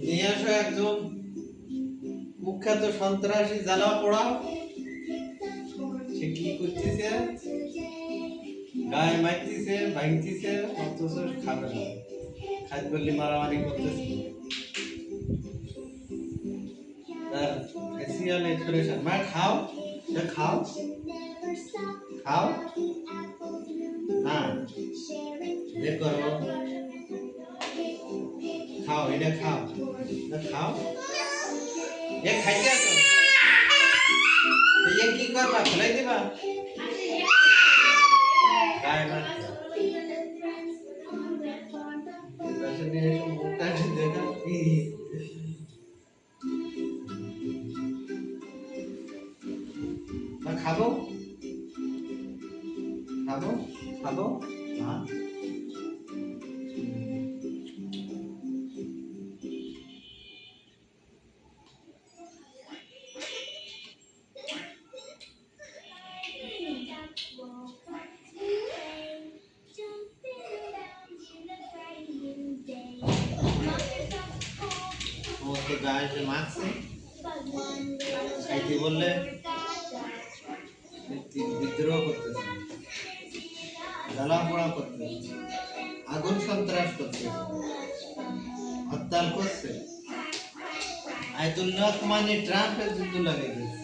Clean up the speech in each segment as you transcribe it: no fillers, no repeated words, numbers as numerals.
নিয়ে আসো একজন কুখ্যাত সন্ত্রাসী জ্বালা পোড়াও। সে কি করতেছে, গায়ে মারতেছে, ভাঙতেছে, অথচ খাবে না। খাদ বললে মারামারি করতেছে। ফেসিয়াল এক্সপ্রেশন মা খাও, খাও খাও না বের করো, খাও এটা খাও, খাও এ খাইতে আসো। ये की करबा फलाई दिबा काय मार वैसे भी एक मोटा देखा की ना खाबो खाबो खाबो हां वो तो गाय से मार से খাইতে বললে বিদ্রোহ করতেছে, জ্বালাপোড়া করতেছে, আগুন সন্ত্রাস করতেছে, হরতাল করছে। আয়াতুল্লাহ মানে ট্রাম্পের যুদ্ধ লাগাই দিয়েছে।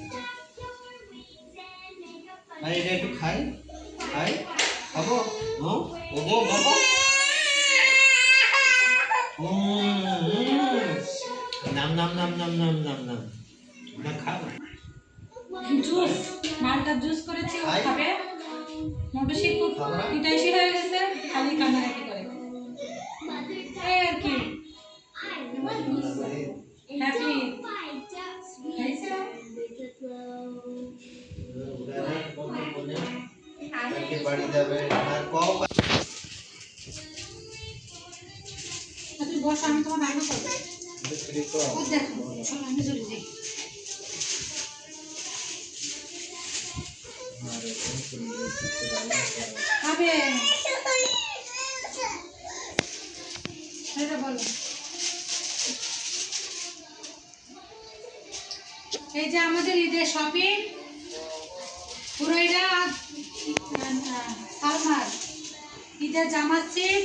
ভাই এটা একটু খাই খাই খাবো ওগো বাবা নাম নাম নাম নাম নাম নাম নাম না খাবো জুস মালটা জুস করেছি ও খাবে মোটরসাইকেল খুব পিটাইশি হয়ে গেছে খালি কান্নাকাটি করে এই আর কি হ্যাপি খাইছে কালকে বাড়ি যাবে আর কও তুই বস আমি তোমার রান্না করব ও দেখো চলো আমি চলে যাই খাবে এটা বলো এই যে আমাদের ঈদের শপিং পুরো এটা সালমার ঈদের জামার সেট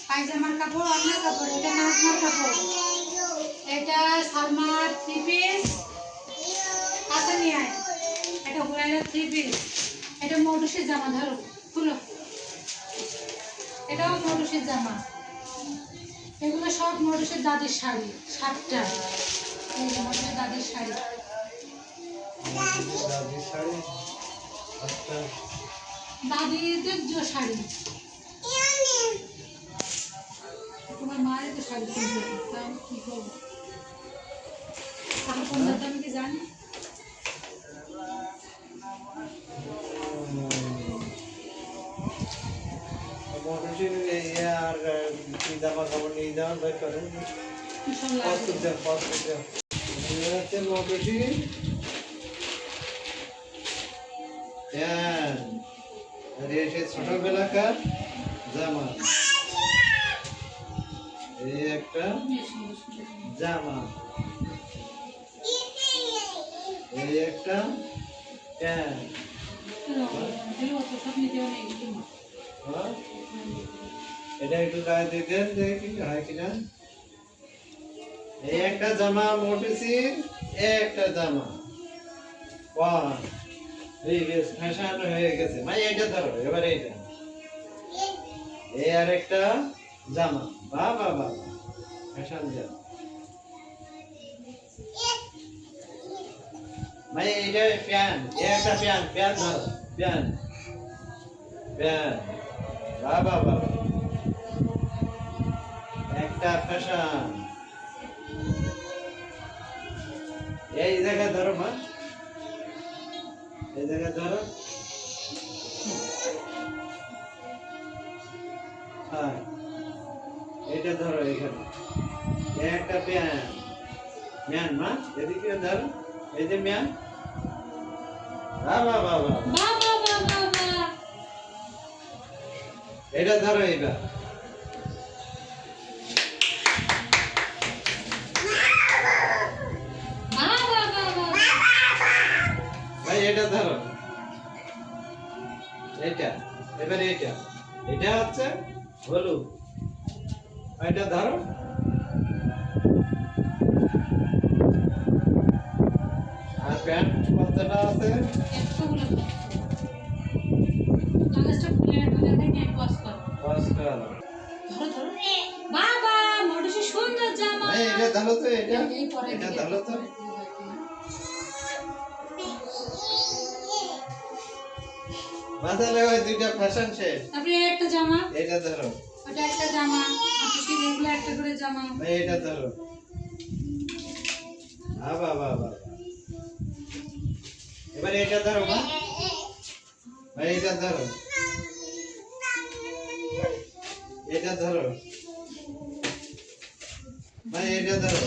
পায়জামার কাপড় অন্য কাপড় এটা নাজমার কাপড় এটা সালমার থ্রি পিস কাঁচা নিয়ে আয় এটা হুরাইলার থ্রি পিস এটা মৌটুসির জামা ধরো খুলো এটাও মৌটুসির জামা এগুলো সব মৌটুসির দাদির শাড়ি 7টা এই যে মৌটুসির দাদির শাড়ি দাদিদের যে শাড়ি তোমার মায়ের তো শাড়ি কিনতে তাই কি করবো তাহলে কোন দাদা আমি কি জানি আর জামা কাপড় নিয়ে যাওয়ার দরকার ছোটবেলাকার জামা, এই একটা জামা, এই একটা প্যান্ট, এটা একটু গায়ে দিয়ে দেন দেখি হয় কিনা। এই একটা জামা মোটেছি, একটা জামা হয়ে গেছে, ফ্যাশন হয়ে গেছে। ভাই এটা ধরো এবার এইটা, এই আর একটা জামা, বাবা বাবা ফ্যাশন জামা। ভাই এইটা প্যান্ট, একটা প্যান্ট, প্যান্ট ধরো, প্যান্ট প্যান্ট, বাবা বাবা একটা ফ্যাশন। এই জায়গায় ধরো মা, এই জায়গায় ধরো, হ্যাঁ এটা ধরো এখানে, একটা প্যান ম্যান মা এদিকে ধরো, এই যে ম্যান, বাবা বাবা এটা ধরো, এইবার এটা ধরো, এটা এবারে এটা, এটা হচ্ছে হলুদ, এটা ধরো। আর প্যান্ট কতটা আছে? একশোগুলো কাগজটা খুলে ঢুকে থেকে ওয়াশ কর। ওয়াশ করা। ধরো ধরো বাবা মোটরসে সুন্দর জামা। এই এটা ধরো তো, এটা এই পরে এটা দিকে, ধরো তো। পরে দিকে হয়তো। মাথায় লাগাই দুইটা ফ্যাশন শেষ। তারপরে একটা জামা, এটা ধরো, ওটা একটা জামা, খুশি এগুলো একটা করে জামা। এই এটা ধরো। বাবা বাবা, এবারে এটা ধরো মা, ভাই এটা ধরো, এটা ধরো ভাই, এটা ধরো।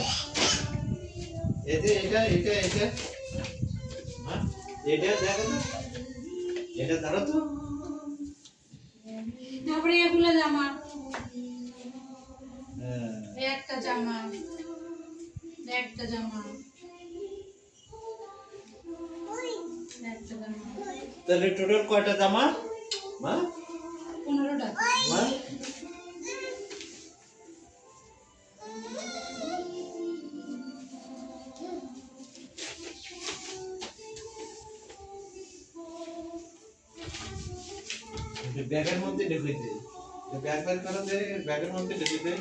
এই যে এটা এটা এটা, হ্যাঁ এটা দেখো তো, এটা ধরো তো। তারপরে এগুলো জামা, হ্যাঁ, এই একটা জামা, এই একটা জামা, এই একটা জামা। তাহলে টোটাল কয়টা জামা মা? 15টা। মা ব্যাগের মধ্যে ঢুকে দে, ব্যাগ বের করে দে, ব্যাগের মধ্যে ঢুকে দে।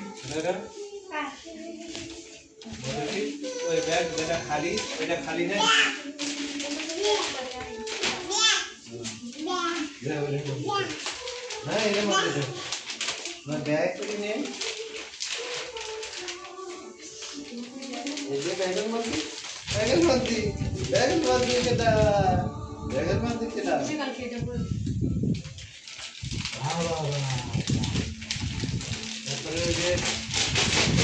ওই ব্যাগ যেটা খালি, ওইটা খালি নেই। হ্যাঁ এর মধ্যে ঢুক, না ব্যাগ করে নে। এই যে ব্যাগের মধ্যে, ব্যাগের মধ্যে, ব্যাগের মধ্যে কেটা, ব্যাগের মধ্যে কেটা। কিসে কালকে এটা বল। তারপরে ওই যে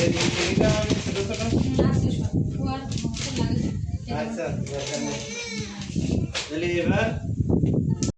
এই জিনিসটা আমি ছোট ছোট। আছে সব। ও আর লাগে। আচ্ছা দরকার নেই। তাহলে এবার